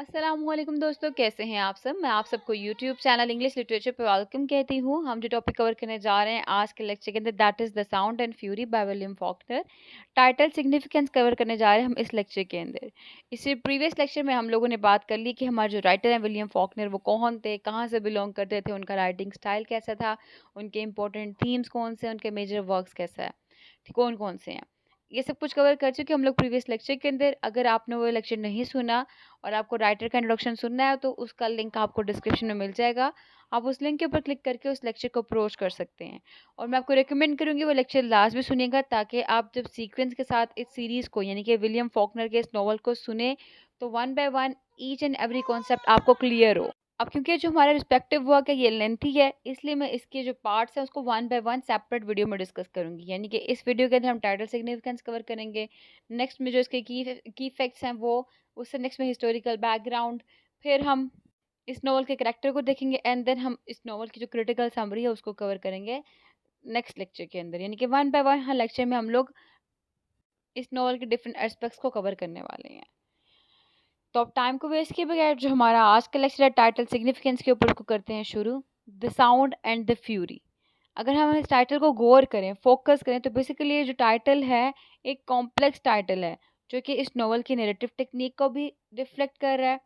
अस्सलामुअलैकुम दोस्तों, कैसे हैं आप सब। मैं आप सबको यूट्यूब चैनल इंग्लिश लिटरेचर पे वेलकम कहती हूँ। हम जो टॉपिक कवर करने जा रहे हैं आज के लेक्चर के अंदर, that is the sound and fury by William Faulkner. Title significance cover करने जा रहे हैं हम इस लेक्चर के अंदर। इससे प्रीवियस लेक्चर में हम लोगों ने बात कर ली कि हमारे जो राइटर हैं विलियम फॉक्नर, वो कौन थे, कहाँ से बिलोंग करते थे, उनका राइटिंग स्टाइल कैसा था, उनके इंपॉर्टेंट थीम्स कौन से, उनके मेजर वर्क्स कैसा है, कौन कौन से हैं। ये सब कुछ कवर कर चुके हम लोग प्रीवियस लेक्चर के अंदर। अगर आपने वो लेक्चर नहीं सुना और आपको राइटर का इंट्रोडक्शन सुनना है तो उसका लिंक आपको डिस्क्रिप्शन में मिल जाएगा। आप उस लिंक के ऊपर क्लिक करके उस लेक्चर को अप्रोच कर सकते हैं। और मैं आपको रिकमेंड करूंगी वो लेक्चर लास्ट भी सुनिएगा, ताकि आप जब सीक्वेंस के साथ इस सीरीज़ को यानी कि विलियम फॉकनर के इस नॉवल को सुने तो one by one each and every concept आपको क्लियर हो। अब क्योंकि जो हमारा रिस्पेक्टिव वर्क है ये लेंथी है, इसलिए मैं इसके जो पार्ट्स हैं उसको one by one separate video में डिस्कस करूंगी। यानी कि इस वीडियो के अंदर हम टाइटल सिग्निफिकेंस कवर करेंगे, नेक्स्ट में जो इसके की फैक्ट्स हैं वो, उससे नेक्स्ट में हिस्टोरिकल बैकग्राउंड, फिर हम इस नॉवल के करेक्टर को देखेंगे, एंड देन हम इस नॉवल की जो क्रिटिकल समरी है उसको कवर करेंगे नेक्स्ट लेक्चर के अंदर। यानी कि one by one her lecture में हम लोग इस नॉवल के डिफरेंट एस्पेक्ट्स को कवर करने वाले हैं। तो अब टाइम को वेस्ट किए बगैर जो हमारा आज का लेक्चर है टाइटल सिग्निफिकेंस के ऊपर, को करते हैं शुरू। The sound and the fury. अगर हम इस टाइटल को गौर करें, फोकस करें, तो बेसिकली ये जो टाइटल है एक कॉम्प्लेक्स टाइटल है जो कि इस नॉवल की नैरेटिव टेक्निक को भी रिफ्लेक्ट कर रहा है,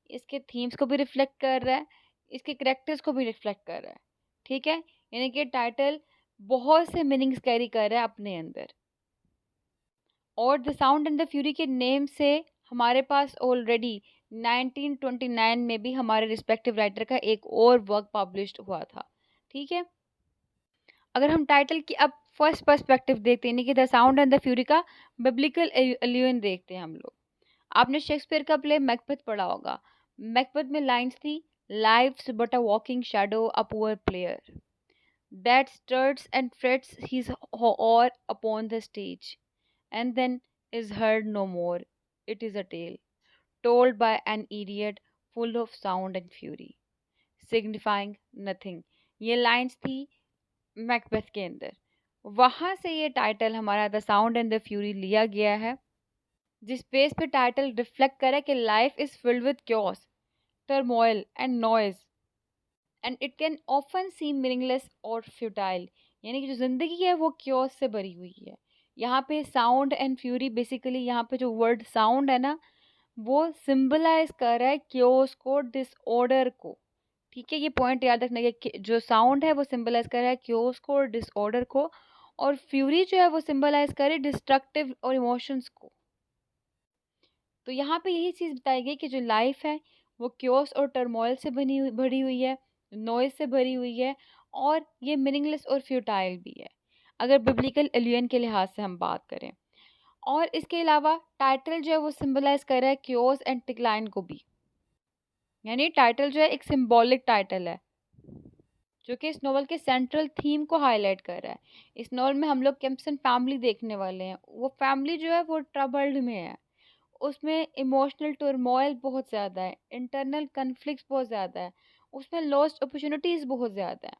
इसके थीम्स को भी रिफ्लेक्ट कर रहा है, इसके करेक्टर्स को भी रिफ्लेक्ट कर रहा है। ठीक है, यानी कि टाइटल बहुत से मीनिंग्स कैरी कर रहा है अपने अंदर। और the sound and the fury के नेम से हमारे पास ऑलरेडी 1929 में भी हमारे रिस्पेक्टिव राइटर का एक और वर्क पब्लिश्ड हुआ था। ठीक है, अगर हम टाइटल की अब फर्स्ट पर्सपेक्टिव देखते हैं कि the sound and the fury का बिब्लिकल एलियन देखते हैं हम लोग। आपने शेक्सपियर का प्ले मैकबेथ पढ़ा होगा। मैकबेथ में लाइंस थी, life's but a walking shadow a poor player that struts and frets his hour upon the stage and then is heard no more. It is a tale told by an idiot full of sound and fury, signifying nothing. ये lines थी Macbeth के अंदर। वहाँ से ये title हमारा the sound and the fury लिया गया है, जिस बेस पे टाइटल रिफ्लेक्ट करे कि life is filled with chaos, turmoil and noise and it can often seem meaningless और फ्यूटाइल। यानी कि जो ज़िंदगी है वो क्योस से भरी हुई है। यहाँ पे साउंड एंड फ्यूरी, बेसिकली यहाँ पे जो वर्ड साउंड है ना, वो सिंबलाइज कर रहा है क्योस को, डिसऑर्डर को। ठीक है, ये पॉइंट याद रखने के, जो साउंड है वो सिंबलाइज कर रहा है क्योस को और डिसऑर्डर को, और फ्यूरी जो है वो सिंबलाइज कर रही है डिस्ट्रक्टिव और इमोशंस को। तो यहाँ पे यही चीज़ बताई गई कि जो लाइफ है वो क्योस और टर्मोइल से भरी हुई है, नॉइज से भरी हुई है, और ये मीनिंगलेस और फ्यूटाइल भी है अगर बिब्लिकल एलियन के लिहाज से हम बात करें। और इसके अलावा टाइटल जो है वो सिंबलाइज कर रहा है क्योस एंड डिक्लाइन को भी। यानी टाइटल जो है एक सिंबॉलिक टाइटल है जो कि इस नॉवल के सेंट्रल थीम को हाईलाइट कर रहा है। इस नॉवल में हम लोग केम्पसन फैमिली देखने वाले हैं। वो फैमिली जो है वो ट्रबल्ड में है, उसमें इमोशनल टर्मोइल बहुत ज़्यादा है, इंटरनल कन्फ्लिक्ट्स बहुत ज़्यादा है, उसमें लॉस्ट अपॉर्चुनिटीज़ बहुत ज़्यादा है।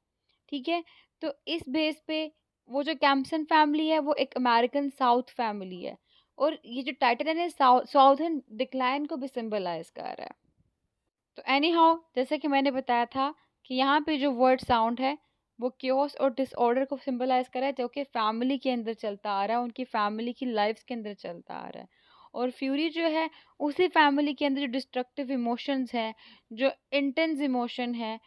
ठीक है, तो इस बेस पे वो जो कैम्पसन फैमिली है वो एक अमेरिकन साउथ फैमिली है, और ये जो टाइटल है साउथर्न डिक्लाइन को भी सिंबलाइज कर रहा है। तो एनी हाउ, जैसे कि मैंने बताया था कि यहाँ पे जो वर्ड साउंड है वो क्योस और डिसऑर्डर को सिंबलाइज कर रहा है, जो कि फैमिली के अंदर चलता आ रहा है, उनकी फैमिली की लाइफ्स के अंदर चलता आ रहा है। और फ्यूरी जो है उसी फैमिली के अंदर जो डिस्ट्रक्टिव इमोशंस हैं, जो इंटेंस इमोशन है,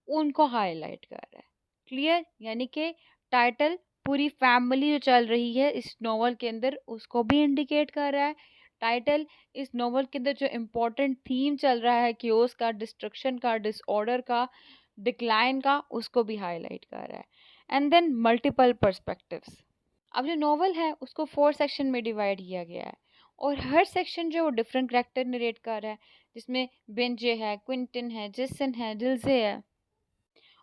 उनको हाईलाइट कर रहा है। क्लियर, यानी कि टाइटल पूरी फैमिली जो चल रही है इस नॉवल के अंदर उसको भी इंडिकेट कर रहा है। टाइटल इस नॉवल के अंदर जो इम्पोर्टेंट थीम चल रहा है क्योस का, डिस्ट्रक्शन का, डिसऑर्डर का, डिक्लाइन का, उसको भी हाईलाइट कर रहा है। And then multiple perspectives. अब जो नॉवल है उसको 4 सेक्शन में डिवाइड किया गया है, और हर सेक्शन जो है वो डिफरेंट कैरेक्टर नरेट कर रहा है, जिसमें बेंजे है, क्विंटन है, जेसन है, दिल्जे है।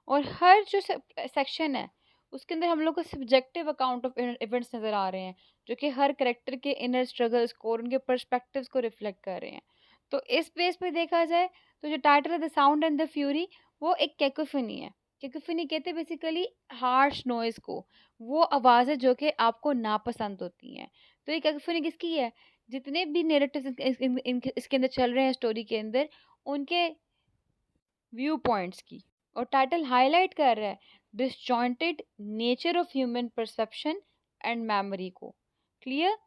और हर जो सेक्शन है उसके अंदर हम लोग को सब्जेक्टिव अकाउंट ऑफ इवेंट्स नज़र आ रहे हैं, जो कि हर करेक्टर के इनर स्ट्रगल्स को और उनके पर्सपेक्टिव्स को रिफ्लेक्ट कर रहे हैं। तो इस बेस पे देखा जाए तो जो टाइटल है the sound and the fury, वो एक कैकोफनी है। कैकोफनी कहते हैं बेसिकली हार्श नॉइज को, वो आवाज़ें जो कि आपको नापसंद होती हैं। तो ये कैकोफनी किसकी है? जितने भी नैरेटिव्स इसके अंदर चल रहे हैं स्टोरी के अंदर, उनके व्यू पॉइंट्स की। और टाइटल हाईलाइट कर रहा है disjointed nature of human perception and memory को। क्लियर?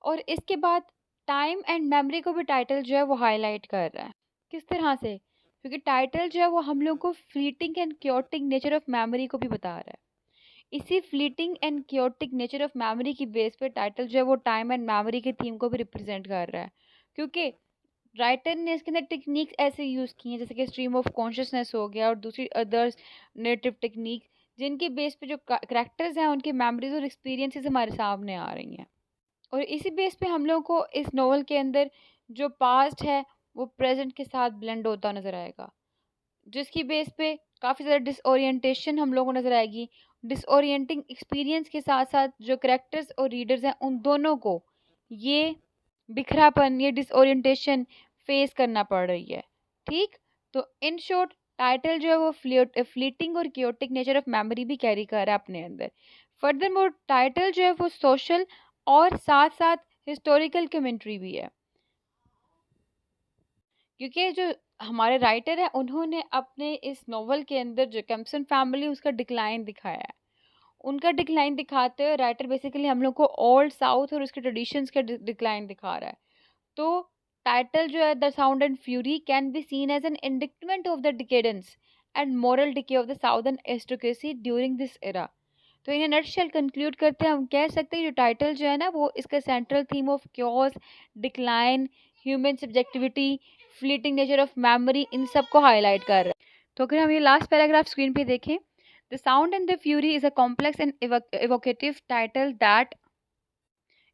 और इसके बाद टाइम एंड मेमोरी को भी टाइटल जो है वो हाईलाइट कर रहा है। किस तरह से? क्योंकि टाइटल जो है वो हम लोग को fleeting and chaotic nature of memory को भी बता रहा है। इसी fleeting and chaotic nature of memory की बेस पे टाइटल जो है वो टाइम एंड मेमोरी के थीम को भी रिप्रेजेंट कर रहा है। क्योंकि राइटर ने इसके अंदर टेक्निक्स ऐसे यूज़ की हैं, जैसे कि स्ट्रीम ऑफ कॉन्शियसनेस हो गया और दूसरी अदर्स नेरेटिव टेक्निक, जिनके बेस पे जो करेक्टर्स हैं उनकी मेमोरीज और एक्सपीरियंसेस हमारे सामने आ रही हैं। और इसी बेस पे हम लोगों को इस नॉवल के अंदर जो पास्ट है वो प्रेजेंट के साथ ब्लेंड होता नज़र आएगा, जिसकी बेस पे काफ़ी ज़्यादा डिसओरिएंटेशन हम लोगों को नज़र आएगी। डिसओरिएंटिंग एक्सपीरियंस के साथ साथ जो करेक्टर्स और रीडर्स हैं उन दोनों को ये बिखरापन, ये डिसओरिएंटेशन फेस करना पड़ रही है। ठीक? तो इन शॉर्ट टाइटल जो है वो फ्लीटिंग और क्योटिक नेचर ऑफ मेमोरी भी कैरी कर रहा है अपने अंदर। फर्दर मोर टाइटल जो है वो सोशल और साथ साथ हिस्टोरिकल कमेंट्री भी है, क्योंकि जो हमारे राइटर हैं उन्होंने अपने इस नॉवल के अंदर जो कैम्पसन फैमिली उसका डिक्लाइन दिखाया है। उनका डिक्लाइन दिखाते हुए राइटर बेसिकली हम लोग को ओल्ड साउथ और उसके ट्रेडिशंस का डिक्लाइन दिखा रहा है। तो टाइटल जो है the sound and fury can be seen as an indictment of the decadence and moral decay of the southern aristocracy during this era. तो इन्हें नटशेल कंक्लूड करते हैं, हम कह सकते हैं जो टाइटल जो है ना वो इसका central theme of chaos, decline, human subjectivity, fleeting nature of memory, इन सब को हाईलाइट कर रहा है। तो अगर हम ये लास्ट पैराग्राफ स्क्रीन पे देखें, the sound and the fury is a complex and evocative title that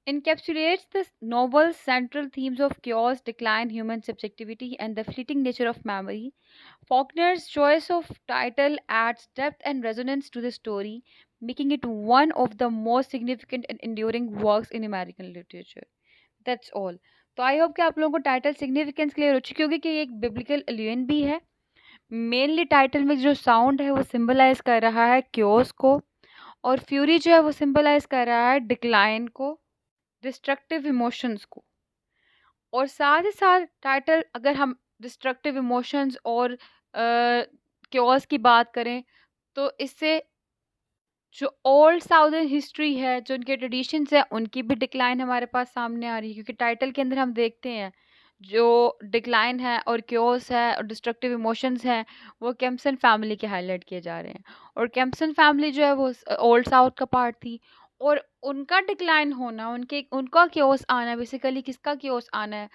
encapsulates the novel's central themes of chaos, decline, human subjectivity, and the fleeting nature of memory. Faulkner's choice of title adds depth and resonance to the story, making it one of the most significant and enduring works in American literature. That's all. तो I hope कि आप लोगों को title significance clear हो चुकी होगी कि ये एक बिब्लिकल एलियन भी है। मेनली टाइटल में जो साउंड है वो सिंबलाइज कर रहा है क्योस को, और फ्यूरी जो है वो सिंबलाइज कर रहा है डिक्लाइन को, डिस्ट्रक्टिव इमोशंस को। और साथ ही साथ टाइटल, अगर हम डिस्ट्रक्टिव इमोशंस और क्योस की बात करें, तो इससे जो ओल्ड साउदर्न हिस्ट्री है, जो उनके ट्रेडिशंस है, उनकी भी डिक्लाइन हमारे पास सामने आ रही है। क्योंकि टाइटल के अंदर हम देखते हैं जो डिक्लाइन है और क्योस है और डिस्ट्रक्टिव इमोशंस हैं वो कैम्पसन फैमिली के हाईलाइट किए जा रहे हैं। और कैम्पसन फैमिली जो है वो ओल्ड साउथ का पार्ट थी, और उनका डिक्लाइन होना, उनका क्योस आना, बेसिकली किसका क्योस आना है?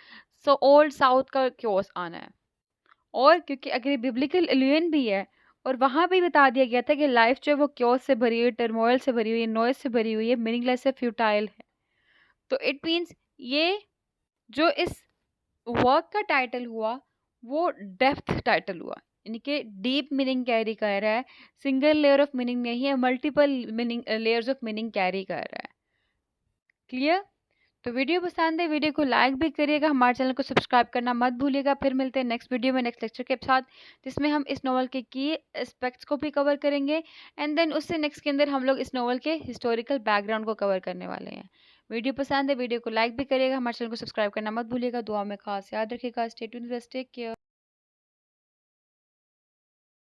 सो ओल्ड साउथ का क्योस आना है। और क्योंकि अगर ये बिब्लिकल एलियन भी है, और वहाँ भी बता दिया गया था कि लाइफ जो है वो क्योस से भरी हुई, टर्मोइल से भरी हुई है, नॉइज से भरी हुई है, मीनिंगलेस है, फ्यूटाइल है। तो इट मीन्स ये जो इस वर्क का टाइटल हुआ वो डेप्थ टाइटल हुआ, यानी कि डीप मीनिंग कैरी कर रहा है। सिंगल लेयर ऑफ मीनिंग नहीं है, multiple meaning layers of meaning carry कर रहा है। क्लियर? तो वीडियो पसंद है, वीडियो को लाइक भी करिएगा, हमारे चैनल को सब्सक्राइब करना मत भूलिएगा। फिर मिलते हैं नेक्स्ट वीडियो में, नेक्स्ट लेक्चर के साथ, जिसमें हम इस नॉवल के की एस्पेक्ट्स को भी कवर करेंगे, एंड देन उससे नेक्स्ट के अंदर हम लोग इस नॉवल के हिस्टोरिकल बैकग्राउंड को कवर करने वाले हैं। वीडियो पसंद है, वीडियो को लाइक भी करिएगा, हमारे चैनल को सब्सक्राइब करना मत भूलिएगा। दुआ में खास याद रखिएगा। Stay tuned, take care.